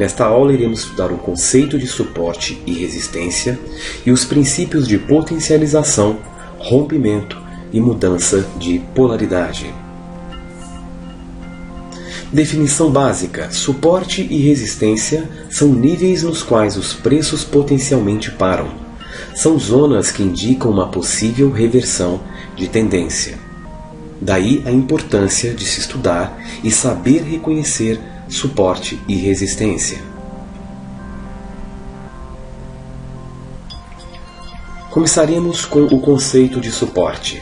Nesta aula iremos estudar o conceito de suporte e resistência e os princípios de potencialização, rompimento e mudança de polaridade. Definição básica: suporte e resistência são níveis nos quais os preços potencialmente param. São zonas que indicam uma possível reversão de tendência. Daí a importância de se estudar e saber reconhecer suporte e resistência. Começaremos com o conceito de suporte.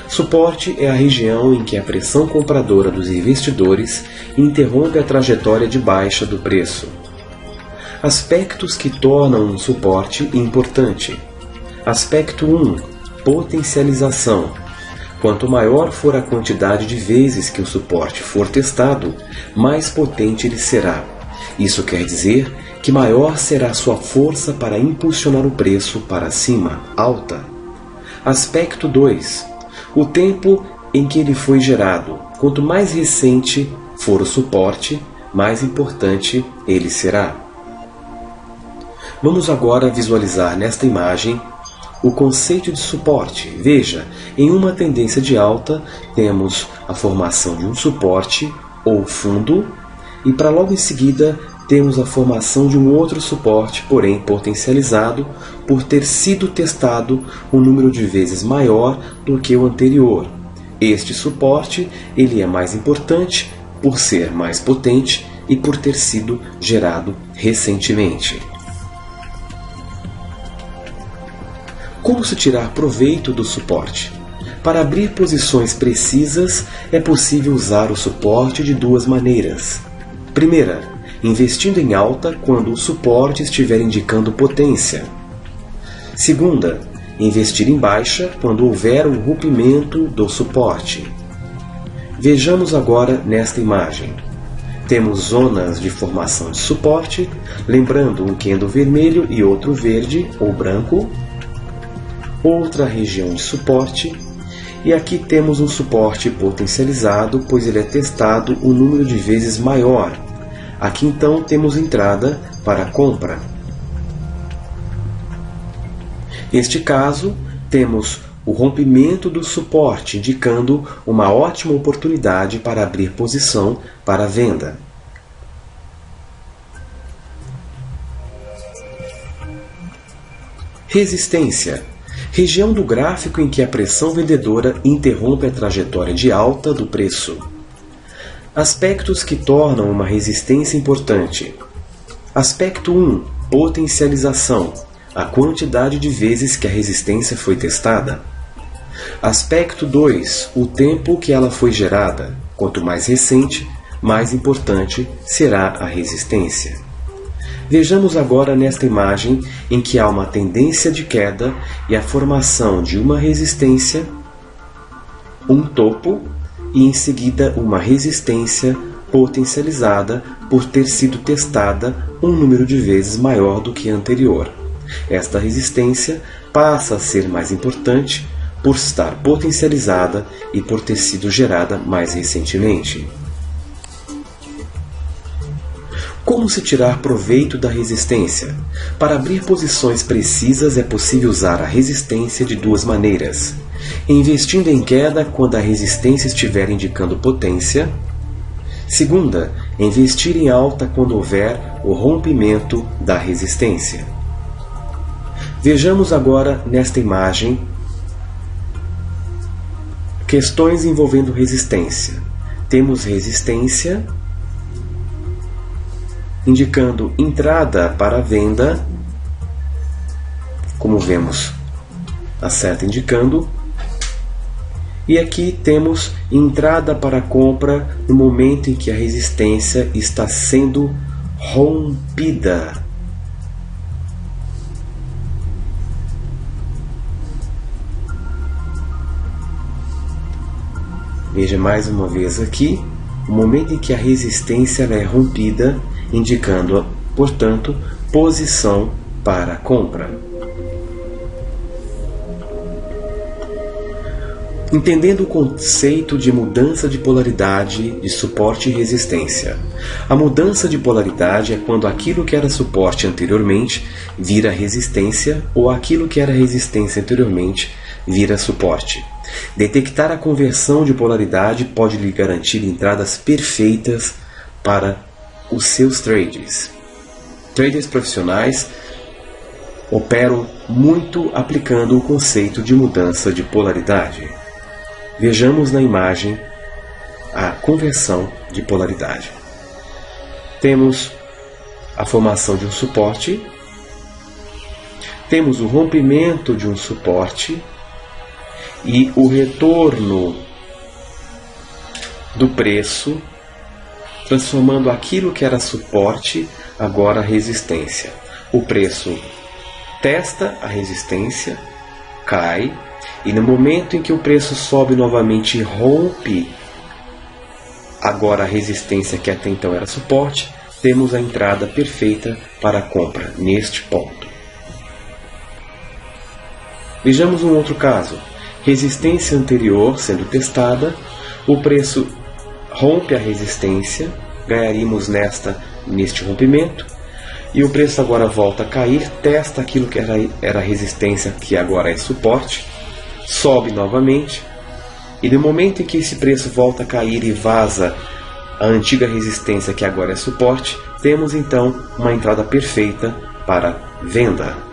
Suporte é a região em que a pressão compradora dos investidores interrompe a trajetória de baixa do preço. Aspectos que tornam um suporte importante. Aspecto 1. Potencialização. Quanto maior for a quantidade de vezes que o suporte for testado, mais potente ele será. Isso quer dizer que maior será sua força para impulsionar o preço para cima, alta. Aspecto 2. O tempo em que ele foi gerado. Quanto mais recente for o suporte, mais importante ele será. Vamos agora visualizar nesta imagem o conceito de suporte. Veja, em uma tendência de alta, temos a formação de um suporte ou fundo, e para logo em seguida temos a formação de um outro suporte, porém potencializado por ter sido testado um número de vezes maior do que o anterior. Este suporte ele é mais importante por ser mais potente e por ter sido gerado recentemente. Como se tirar proveito do suporte? Para abrir posições precisas, é possível usar o suporte de duas maneiras. Primeira, investindo em alta quando o suporte estiver indicando potência. Segunda, investir em baixa quando houver o rompimento do suporte. Vejamos agora nesta imagem. Temos zonas de formação de suporte, lembrando um candle vermelho e outro verde ou branco. Outra região de suporte, e aqui temos um suporte potencializado, pois ele é testado um número de vezes maior. Aqui então temos entrada para compra. Neste caso, temos o rompimento do suporte, indicando uma ótima oportunidade para abrir posição para a venda. Resistência. Região do gráfico em que a pressão vendedora interrompe a trajetória de alta do preço. Aspectos que tornam uma resistência importante. Aspecto 1. Potencialização. A quantidade de vezes que a resistência foi testada. Aspecto 2. O tempo que ela foi gerada. Quanto mais recente, mais importante será a resistência. Vejamos agora nesta imagem em que há uma tendência de queda e a formação de uma resistência, um topo e em seguida uma resistência potencializada por ter sido testada um número de vezes maior do que a anterior. Esta resistência passa a ser mais importante por estar potencializada e por ter sido gerada mais recentemente. Como se tirar proveito da resistência? Para abrir posições precisas é possível usar a resistência de duas maneiras. Investindo em queda quando a resistência estiver indicando potência. Segunda, investir em alta quando houver o rompimento da resistência. Vejamos agora nesta imagem questões envolvendo resistência. Temos resistência indicando entrada para a venda, como vemos a seta indicando, e aqui temos entrada para a compra no momento em que a resistência está sendo rompida. Veja mais uma vez aqui, o momento em que a resistência é rompida, indicando, portanto, posição para compra. Entendendo o conceito de mudança de polaridade de suporte e resistência. A mudança de polaridade é quando aquilo que era suporte anteriormente vira resistência ou aquilo que era resistência anteriormente vira suporte. Detectar a conversão de polaridade pode lhe garantir entradas perfeitas para os seus trades. Traders profissionais operam muito aplicando o conceito de mudança de polaridade. Vejamos na imagem a conversão de polaridade. Temos a formação de um suporte, temos o rompimento de um suporte e o retorno do preço, transformando aquilo que era suporte agora resistência. O preço testa a resistência, cai, e no momento em que o preço sobe novamente e rompe agora a resistência que até então era suporte, temos a entrada perfeita para a compra neste ponto. Vejamos um outro caso. Resistência anterior sendo testada, o preço rompe a resistência, ganharíamos neste rompimento, e o preço agora volta a cair, testa aquilo que era resistência, que agora é suporte, sobe novamente, e no momento em que esse preço volta a cair e vaza a antiga resistência, que agora é suporte, temos então uma entrada perfeita para venda.